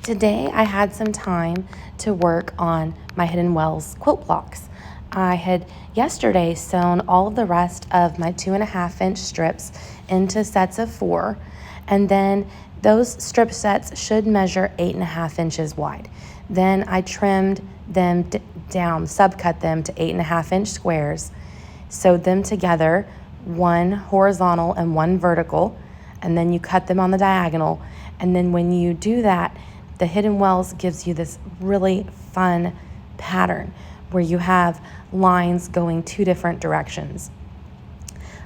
Today I had some time to work on my Hidden Wells quilt blocks. I had yesterday sewn all of the rest of my 2.5-inch strips into sets of 4, and then those strip sets should measure 8.5 inches wide. Then I trimmed them down, subcut them to 8.5-inch squares, sewed them together, one horizontal and one vertical, and then you cut them on the diagonal. And then when you do that, the Hidden Wells gives you this really fun pattern where you have lines going 2 different directions.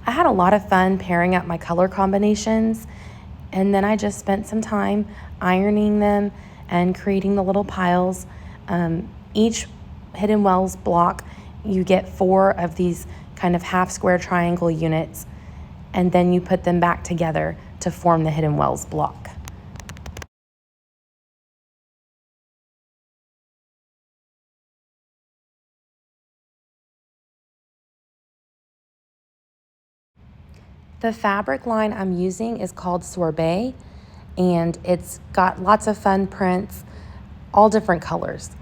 I had a lot of fun pairing up my color combinations, and then I just spent some time ironing them and creating the little piles. Each Hidden Wells block, you get 4 of these kind of half square triangle units, and then you put them back together to form the Hidden Wells block. The fabric line I'm using is called Sorbet, and it's got lots of fun prints, all different colors.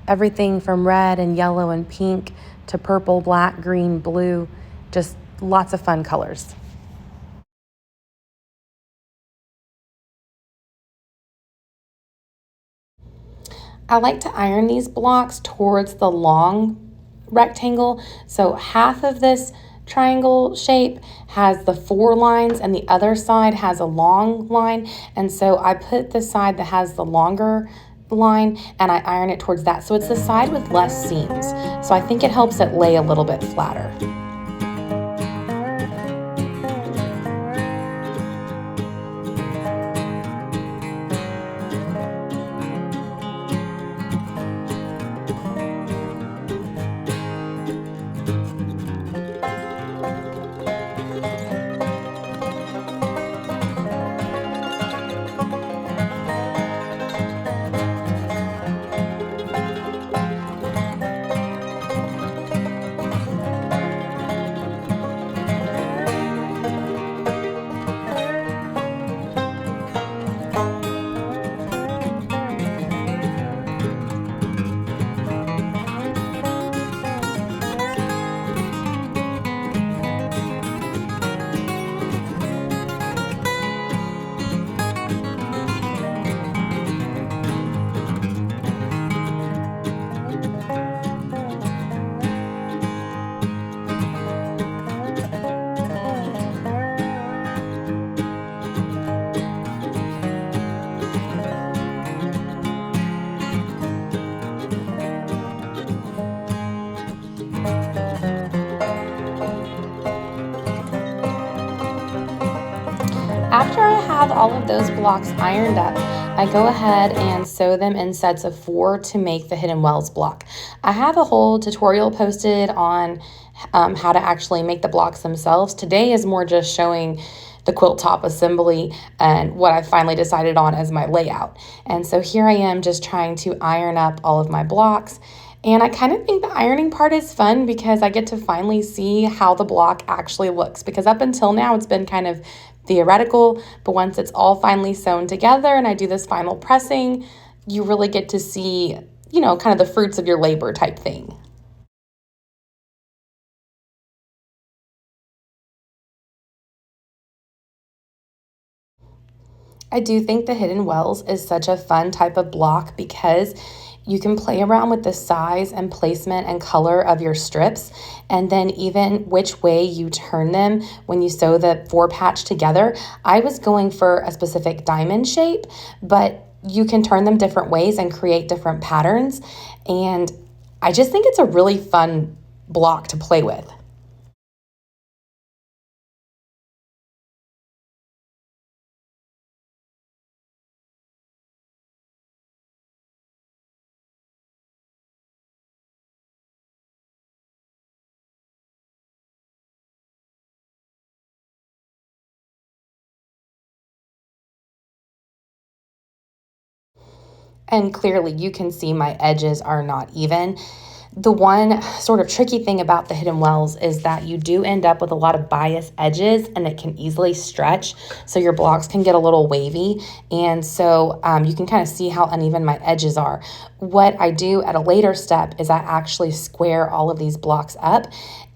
Everything from red and yellow and pink to purple, black, green, blue, just lots of fun colors. I like to iron these blocks towards the long rectangle. So half of this triangle shape has the 4 lines and the other side has a long line. And so I put the side that has the longer line and I iron it towards that. So it's the side with less seams. So I think it helps it lay a little bit flatter. After I have all of those blocks ironed up, I go ahead and sew them in sets of 4 to make the Hidden Wells block. I have a whole tutorial posted on how to actually make the blocks themselves. Today is more just showing the quilt top assembly and what I finally decided on as my layout. And so here I am just trying to iron up all of my blocks. And I kind of think the ironing part is fun because I get to finally see how the block actually looks, because up until now it's been kind of theoretical, but once it's all finally sewn together and I do this final pressing, you really get to see, kind of the fruits of your labor type thing. I do think the Hidden Wells is such a fun type of block because you can play around with the size and placement and color of your strips, and then even which way you turn them when you sew the 4 patch together. I was going for a specific diamond shape, but you can turn them different ways and create different patterns. And I just think it's a really fun block to play with. And clearly you can see my edges are not even. The one sort of tricky thing about the hidden wells is that you do end up with a lot of bias edges, and it can easily stretch, so your blocks can get a little wavy, and so you can kind of see how uneven my edges are. What I do at a later step is I actually square all of these blocks up,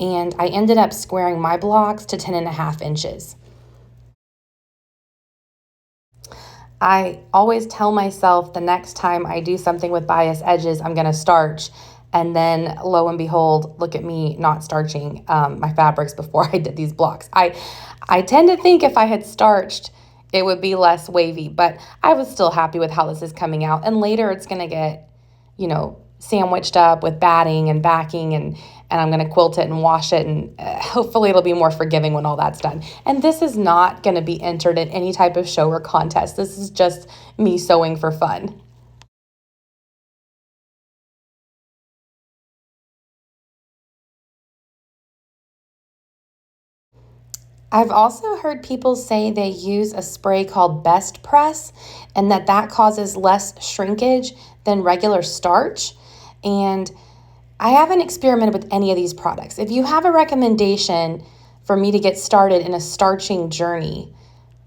and I ended up squaring my blocks to 10.5 inches. I always tell myself the next time I do something with bias edges, I'm going to starch. And then lo and behold, look at me not starching my fabrics before I did these blocks. I tend to think if I had starched, it would be less wavy, but I was still happy with how this is coming out. And later it's going to get, sandwiched up with batting and backing, and I'm going to quilt it and wash it, and hopefully it'll be more forgiving when all that's done. And this is not going to be entered in any type of show or contest. This is just me sewing for fun. I've also heard people say they use a spray called Best Press, and that causes less shrinkage than regular starch. And I haven't experimented with any of these products. If you have a recommendation for me to get started in a starching journey,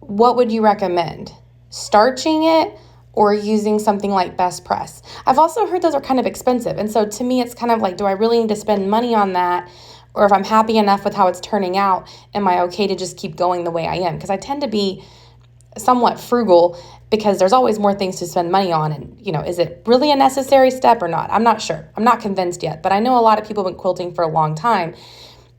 what would you recommend? Starching it or using something like Best Press? I've also heard those are kind of expensive. And so to me, it's kind of like, do I really need to spend money on that? Or if I'm happy enough with how it's turning out, am I okay to just keep going the way I am? Because I tend to be somewhat frugal because there's always more things to spend money on. And, is it really a necessary step or not? I'm not sure. I'm not convinced yet. But I know a lot of people have been quilting for a long time.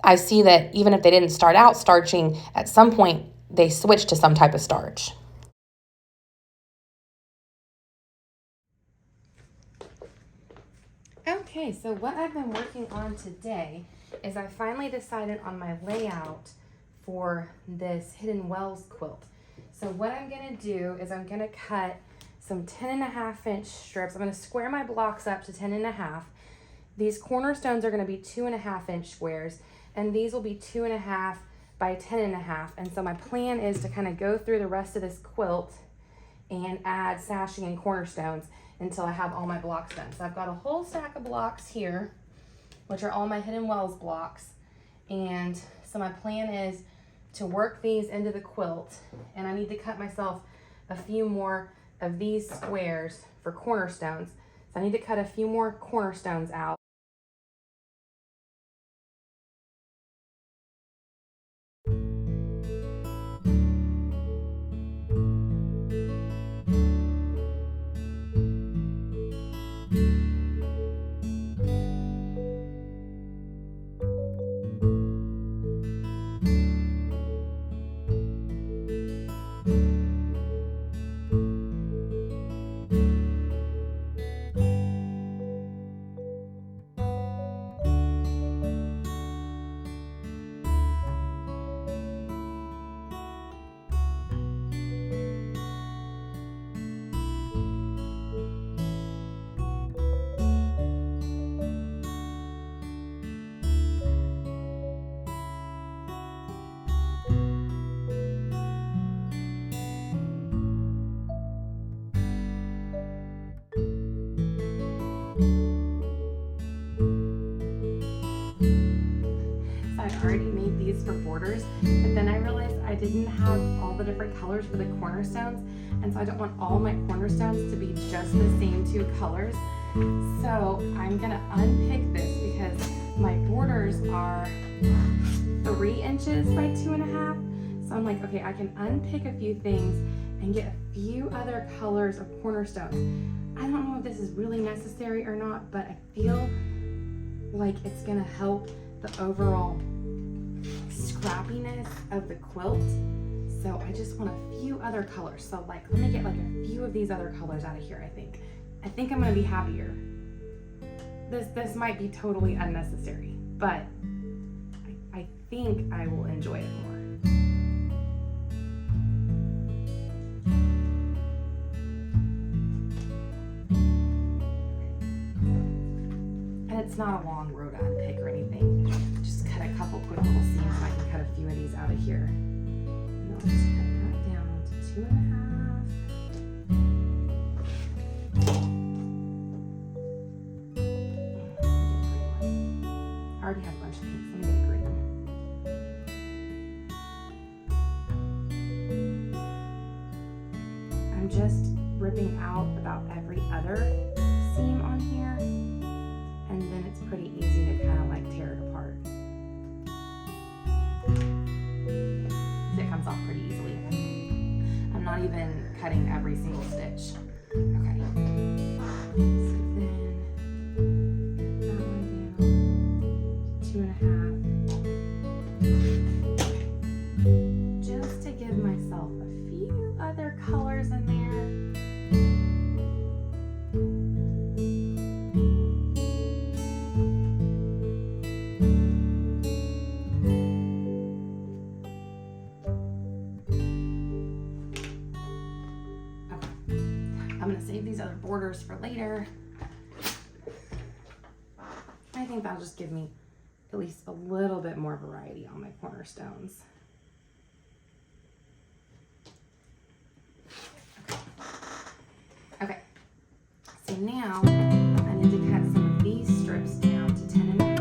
I see that even if they didn't start out starching, at some point they switch to some type of starch. Okay, so what I've been working on today is I finally decided on my layout for this Hidden Wells quilt. So what I'm going to do is I'm going to cut some 10.5 inch strips. I'm going to square my blocks up to 10.5. These cornerstones are going to be 2.5 inch squares, and these will be 2.5 by 10.5. And so my plan is to kind of go through the rest of this quilt and add sashing and cornerstones until I have all my blocks done. So I've got a whole stack of blocks here, which are all my Hidden Wells blocks. And so my plan is to work these into the quilt, and I need to cut myself a few more of these squares for cornerstones. So I need to cut a few more cornerstones out. I already made these for borders, but then I realized I didn't have all the different colors for the cornerstones, and so I don't want all my cornerstones to be just the same two colors. So I'm gonna unpick this because my borders are 3 inches by 2.5. So I'm like, okay, I can unpick a few things and get a few other colors of cornerstones. I don't know if this is really necessary or not, but I feel like it's gonna help the overall scrappiness of the quilt. So I just want a few other colors. So let me get a few of these other colors out of here. I think I'm gonna be happier. This might be totally unnecessary, but I think I will enjoy it more. And it's not a long row to unpick or anything. Just cut a couple quick little seams, and I can cut a few of these out of here. And I'll just cut that down to 2.5. already have a bunch of pinks. Let me get a green. I'm just ripping out about every other seam on here, and then it's pretty easy to kind of like tear it apart. It comes off pretty easily. I'm not even cutting every single stitch. Okay. So then that one down, 2.5. Just to give myself a few other colors in there. I'm gonna save these other borders for later. I think that'll just give me at least a little bit more variety on my cornerstones. Okay, so now I need to cut some of these strips down to 10.5.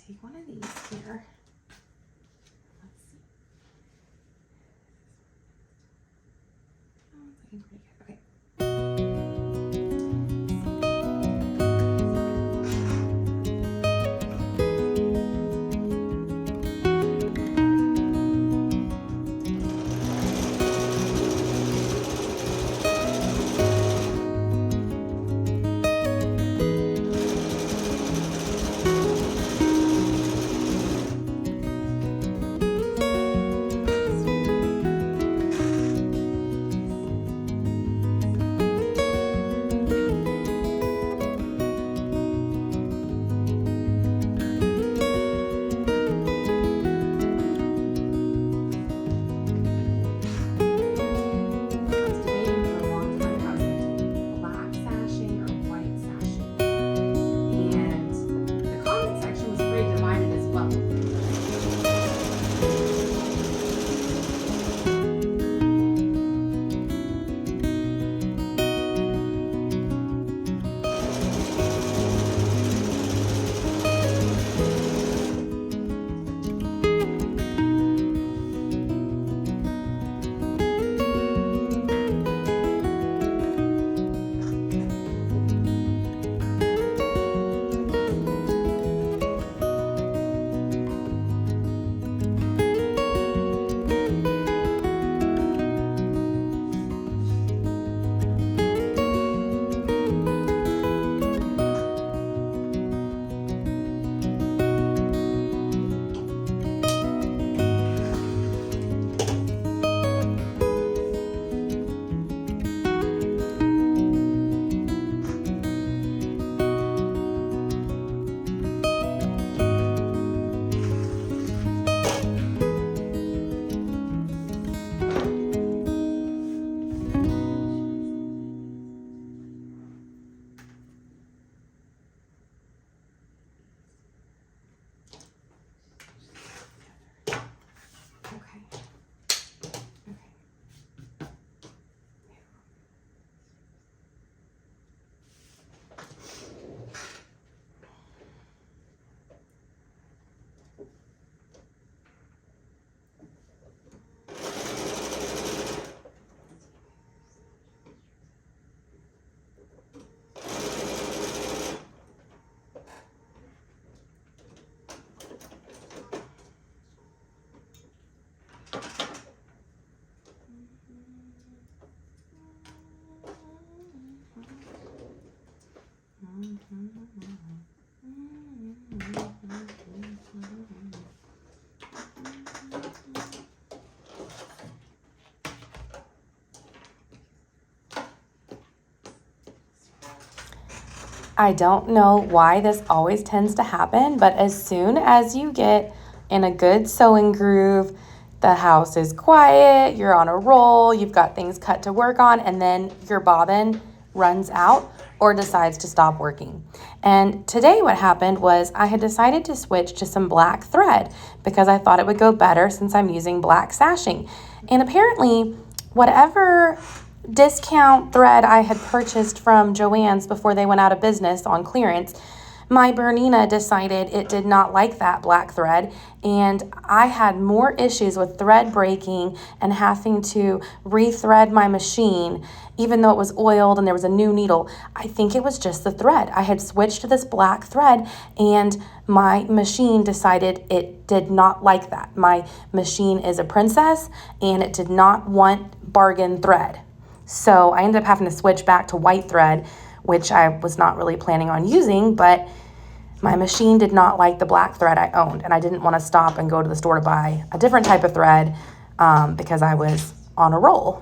Take one of these here. Let's see. Oh, it's looking pretty good. Okay. I don't know why this always tends to happen, but as soon as you get in a good sewing groove, the house is quiet, you're on a roll, you've got things cut to work on, and then your bobbin runs out or decides to stop working. And today what happened was I had decided to switch to some black thread because I thought it would go better since I'm using black sashing. And apparently, whatever discount thread I had purchased from Joann's before they went out of business on clearance, my Bernina decided it did not like that black thread, and I had more issues with thread breaking and having to rethread my machine, even though it was oiled and there was a new needle. I think it was just the thread. I had switched to this black thread, and my machine decided it did not like that. My machine is a princess, and it did not want bargain thread. So I ended up having to switch back to white thread, which I was not really planning on using, but my machine did not like the black thread I owned, and I didn't want to stop and go to the store to buy a different type of thread because I was on a roll.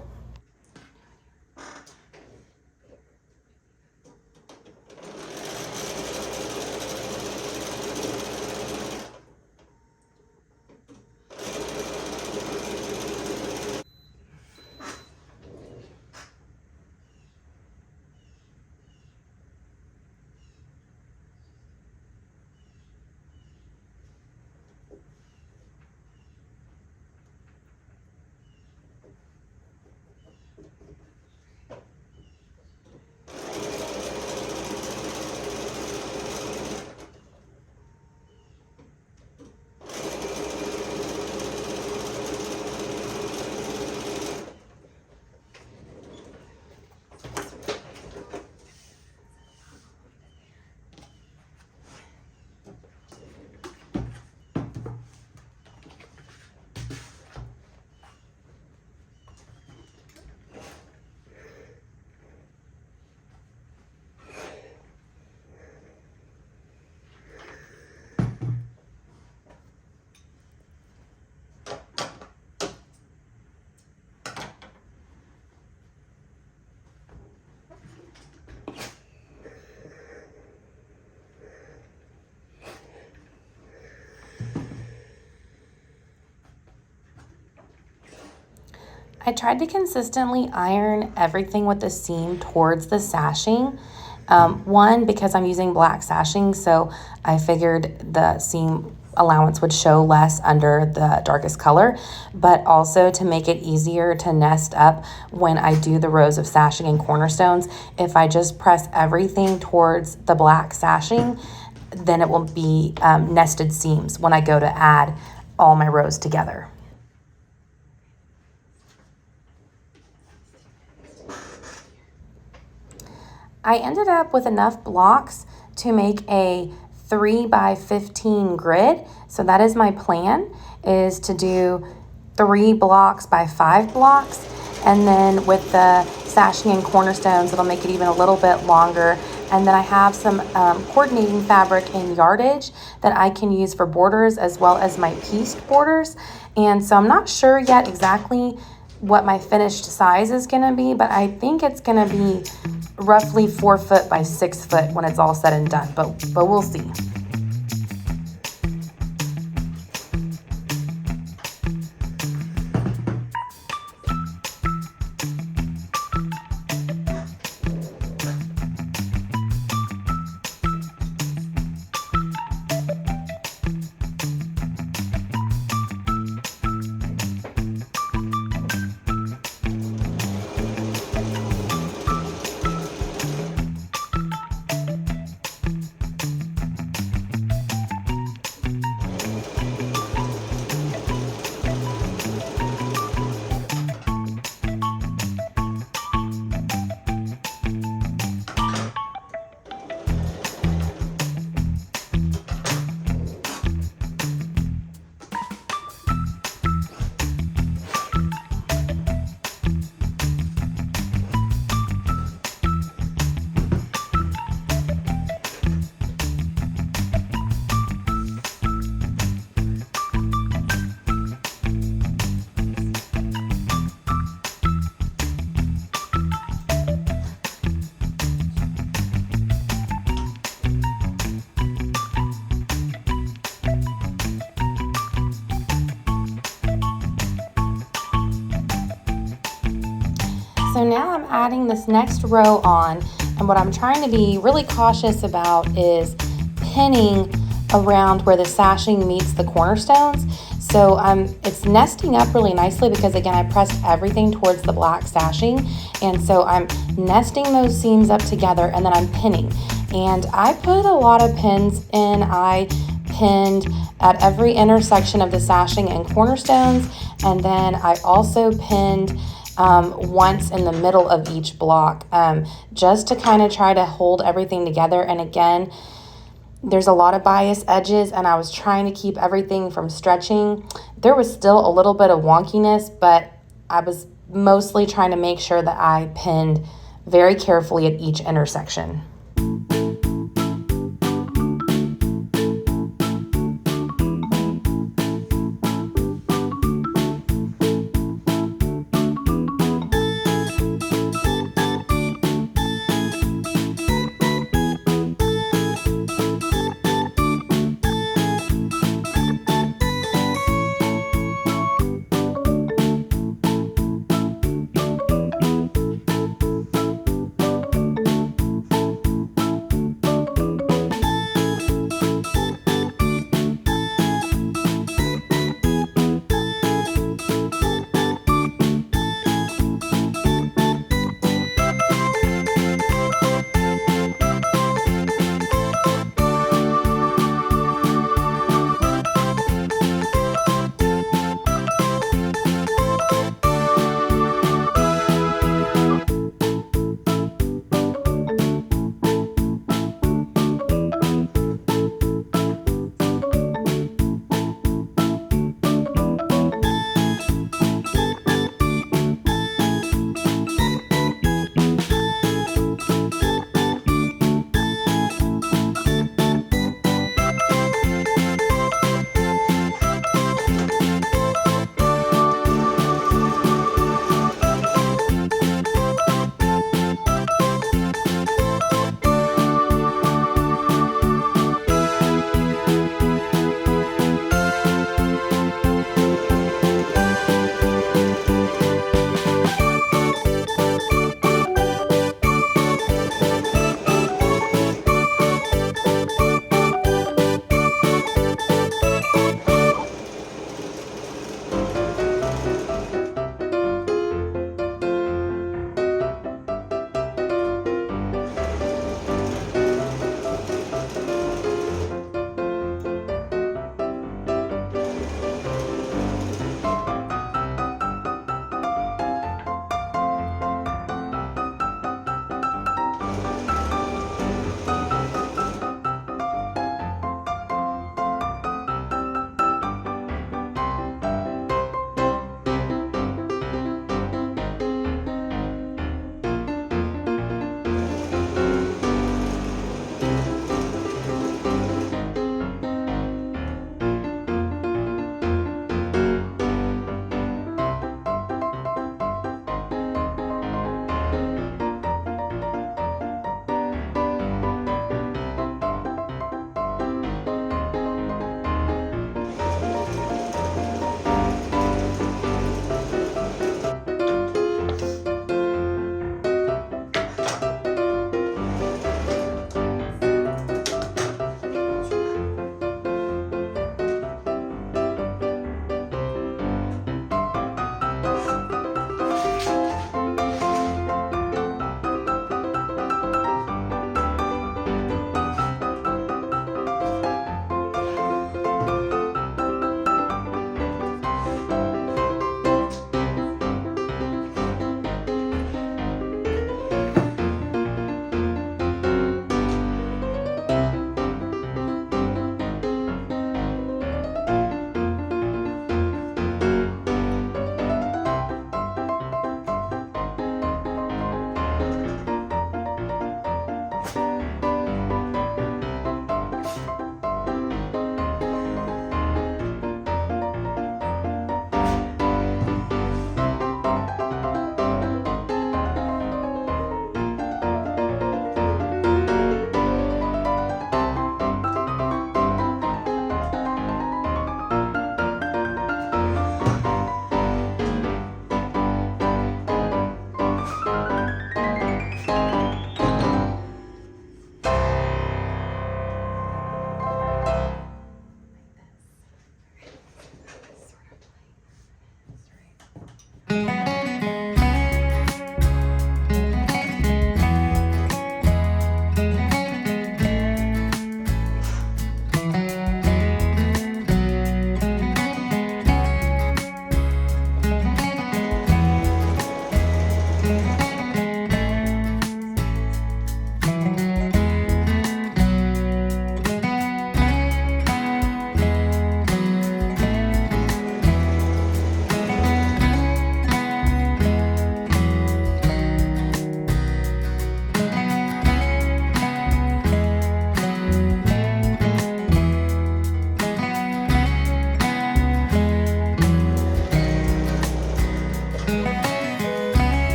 I tried to consistently iron everything with the seam towards the sashing. One, because I'm using black sashing, so I figured the seam allowance would show less under the darkest color, but also to make it easier to nest up when I do the rows of sashing and cornerstones. If I just press everything towards the black sashing, then it will be nested seams when I go to add all my rows together. I ended up with enough blocks to make a 3 by 15 grid. So that is my plan, is to do 3 blocks by 5 blocks. And then with the sashing and cornerstones, it'll make it even a little bit longer. And then I have some coordinating fabric in yardage that I can use for borders as well as my pieced borders. And so I'm not sure yet exactly what my finished size is gonna be, but I think it's gonna be roughly 4 foot by 6 foot when it's all said and done, but we'll see. So now I'm adding this next row on, and what I'm trying to be really cautious about is pinning around where the sashing meets the cornerstones. So it's nesting up really nicely because, again, I pressed everything towards the black sashing, and so I'm nesting those seams up together, and then I'm pinning. And I put a lot of pins in. I pinned at every intersection of the sashing and cornerstones, and then I also pinned once in the middle of each block, just to kind of try to hold everything together. And again, there's a lot of bias edges, and I was trying to keep everything from stretching. There was still a little bit of wonkiness, but I was mostly trying to make sure that I pinned very carefully at each intersection.